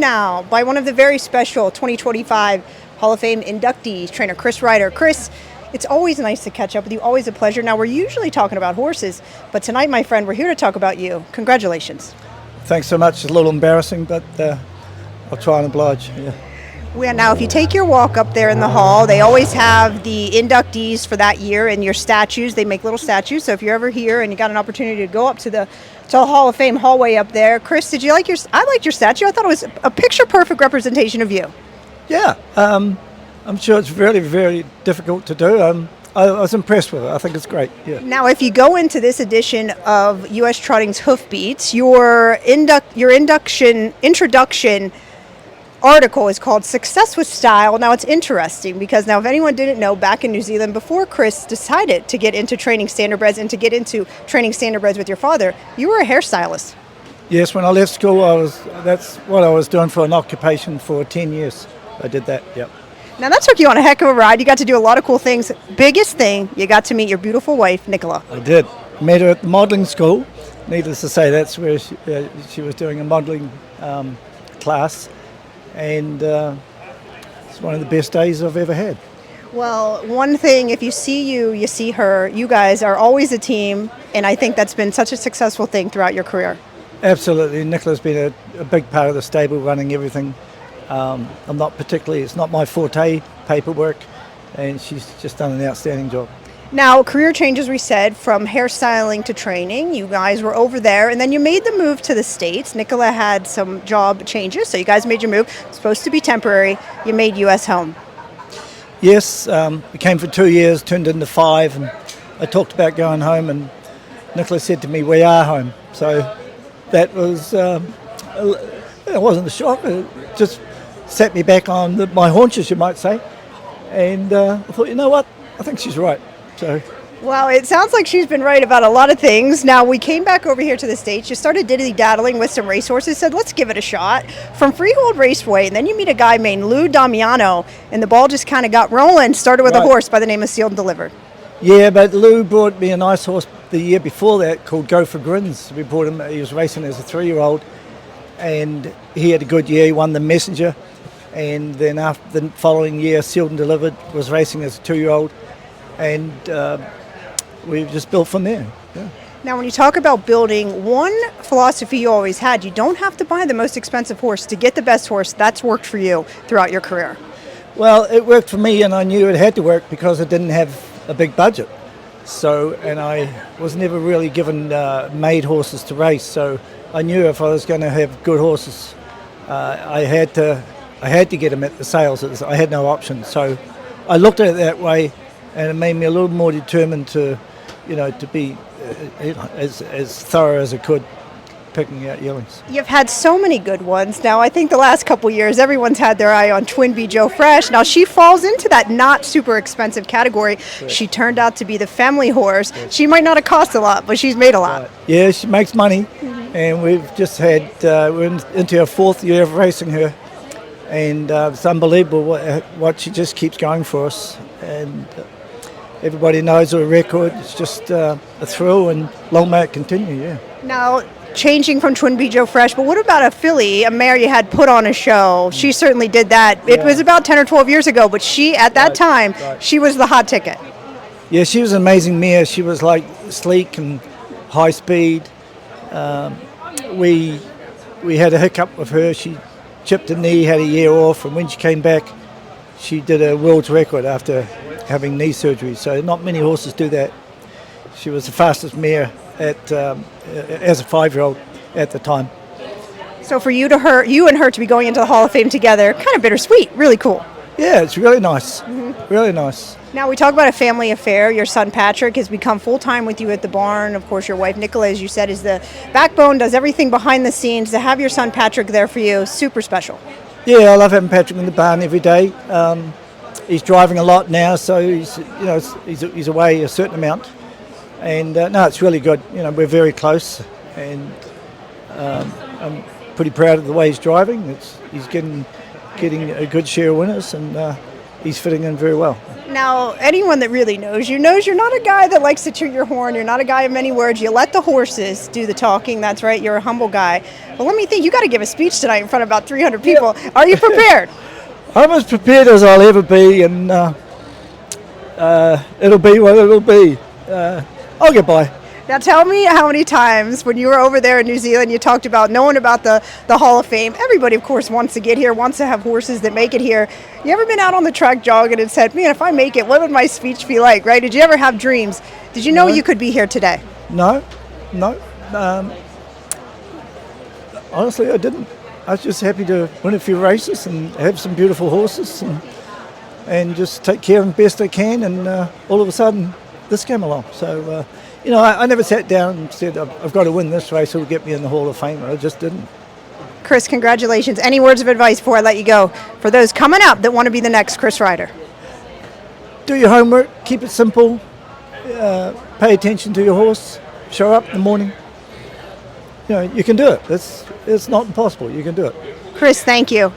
now by one of the very special 2025 Hall of Fame inductees, trainer Chris Ryder. Chris, it's always nice to catch up with you, always a pleasure. Now, we're usually talking about horses, but tonight, my friend, we're here to talk about you. Congratulations. Thanks so much. It's a little embarrassing, but I'll try and oblige. Yeah. Well, now, if you take your walk up there in the hall, they always have the inductees for that year and your statues. They make little statues, so if you're ever here and you got an opportunity to go up to the Hall of Fame hallway up there, Chris, did you like I liked your statue. I thought it was a picture-perfect representation of you. Yeah, I'm sure it's very, very difficult to do. I was impressed with it. I think it's great. Yeah. Now, if you go into this edition of UsTrotting's Hoofbeats, your introduction article is called Success with Style. Now, it's interesting because now, if anyone didn't know, back in New Zealand, before Chris decided to get into training standardbreds and to get into training standardbreds with your father, you were a hairstylist. Yes, when I left school, that's what I was doing for an occupation for 10 years. I did that, yep. Now, that took you on a heck of a ride. You got to do a lot of cool things. Biggest thing, you got to meet your beautiful wife, Nicola. I did. Met her at the modelling school. Needless to say, that's where she was doing a modelling class. And it's one of the best days I've ever had. Well, one thing, if you see you see her, you guys are always a team, and I think that's been such a successful thing throughout your career. Absolutely. Nicola's been a big part of the stable, running everything. It's not my forte, paperwork, and she's just done an outstanding job. Now, career change, as we said, from hairstyling to training. You guys were over there, and then you made the move to the States. Nicola had some job changes, so you guys made your move. It's supposed to be temporary. You made U.S. home. Yes, we came for 2 years, turned into 5, and I talked about going home, and Nicola said to me, "We are home." So that was, it wasn't a shock. It just set me back on my haunches, you might say. And I thought, you know what? I think she's right. So. Well, it sounds like she's been right about a lot of things. Now, we came back over here to the States. You started diddly-daddling with some racehorses, said, let's give it a shot. From Freehold Raceway, and then you meet a guy named Lou Damiano, and the ball just kind of got rolling, started with a horse by the name of Sealed and Delivered. Yeah, but Lou brought me a nice horse the year before that called Go for Grins. We brought him, he was racing as a 3-year-old, and he had a good year. He won the Messenger, and then after the following year, Sealed and Delivered was racing as a 2-year-old, and we've just built from there. Yeah. Now, when you talk about building, one philosophy you always had, you don't have to buy the most expensive horse to get the best horse. That's worked for you throughout your career. Well, it worked for me, and I knew it had to work because I didn't have a big budget. So, and I was never really given made horses to race. So I knew if I was going to have good horses, I had to get them at the sales. I had no option. So I looked at it that way, and it made me a little more determined to be as thorough as I could picking out yearlings. You've had so many good ones. Now, I think the last couple of years, everyone's had their eye on Twin Bee Joe Fresh. Now, she falls into that not super expensive category. Right. She turned out to be the family horse. Right. She might not have cost a lot, but she's made a lot. Right. Yeah, she makes money, and we've just had, we're into our 4th year of racing her, and it's unbelievable what she just keeps going for us. And everybody knows her record. It's just a thrill, and long may it continue, yeah. Now, changing from Twin Bee Joe Fresh, but what about a filly, a mare you had put on a show? She certainly did that. Yeah. It was about 10 or 12 years ago, but she, at that time, she was the hot ticket. Yeah, she was an amazing mare. She was like sleek and high speed. We had a hiccup with her. She chipped a knee, had a year off, and when she came back, she did a world's record after having knee surgery. So not many horses do that. She was the fastest mare as a 5-year-old at the time. So for you and her to be going into the Hall of Fame together, kind of bittersweet, really cool. Yeah, it's really nice, really nice. Now, we talk about a family affair. Your son Patrick has become full-time with you at the barn. Of course, your wife Nicola, as you said, is the backbone, does everything behind the scenes. To have your son Patrick there for you, super special. Yeah, I love having Patrick in the barn every day. He's driving a lot now, so he's away a certain amount. And no, it's really good. We're very close, and I'm pretty proud of the way he's driving. He's getting a good share of winners, and he's fitting in very well. Now, anyone that really knows you knows you're not a guy that likes to toot your horn. You're not a guy of many words. You let the horses do the talking. That's right. You're a humble guy. But let me think. You got to give a speech tonight in front of about 300 people. Are you prepared? I'm as prepared as I'll ever be, and it'll be what it'll be. I'll get by. Now tell me how many times when you were over there in New Zealand you talked about knowing about the Hall of Fame. Everybody, of course, wants to get here, wants to have horses that make it here. You ever been out on the track jogging and said, man, if I make it, what would my speech be like, right? Did you ever have dreams? Did you know you could be here today? No. Honestly, I didn't. I was just happy to win a few races and have some beautiful horses and just take care of them best I can. And all of a sudden, this came along. So, I never sat down and said, I've got to win this race, it'll get me in the Hall of Fame. I just didn't. Chris, congratulations. Any words of advice before I let you go for those coming up that want to be the next Chris Ryder? Do your homework, keep it simple, pay attention to your horse, show up in the morning. You can do it. It's not impossible. You can do it. Chris, thank you.